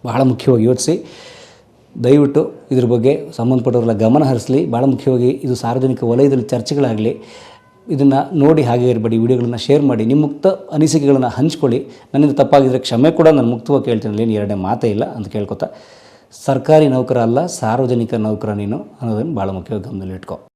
ಬಹಳ ಮುಖ್ಯವಾಗಿ ಯೋಚಿಸಿ, ದಯವಿಟ್ಟು ಇದ್ರ ಬಗ್ಗೆ ಸಂಬಂಧಪಟ್ಟವರೆಲ್ಲ ಗಮನ ಹರಿಸಲಿ. ಭಾಳ ಮುಖ್ಯವಾಗಿ ಇದು ಸಾರ್ವಜನಿಕ ವಲಯದಲ್ಲಿ ಚರ್ಚೆಗಳಾಗಲಿ. ಇದನ್ನು ನೋಡಿ ಹಾಗೆ ಇರಬೇಡಿ, ವಿಡಿಯೋಗಳನ್ನು ಶೇರ್ ಮಾಡಿ, ನಿಮ್ಮ ಮುಕ್ತ ಅನಿಸಿಕೆಗಳನ್ನು ಹಂಚ್ಕೊಳ್ಳಿ. ನನ್ನಿಂದ ತಪ್ಪಾಗಿದ್ದರೆ ಕ್ಷಮೆ ಕೂಡ ನಾನು ಮುಕ್ತವಾಗಿ ಕೇಳ್ತೀನಿ, ಏನು ಎರಡನೇ ಮಾತೇ ಇಲ್ಲ ಅಂತ ಕೇಳ್ಕೊತಾ, ಸರ್ಕಾರಿ ನೌಕರ ಅಲ್ಲ ಸಾರ್ವಜನಿಕ ನೌಕರ ನೀನು ಅನ್ನೋದನ್ನು ಭಾಳ ಮುಖ್ಯವಾಗಿ ಗಮನದಲ್ಲಿಟ್ಕೊ.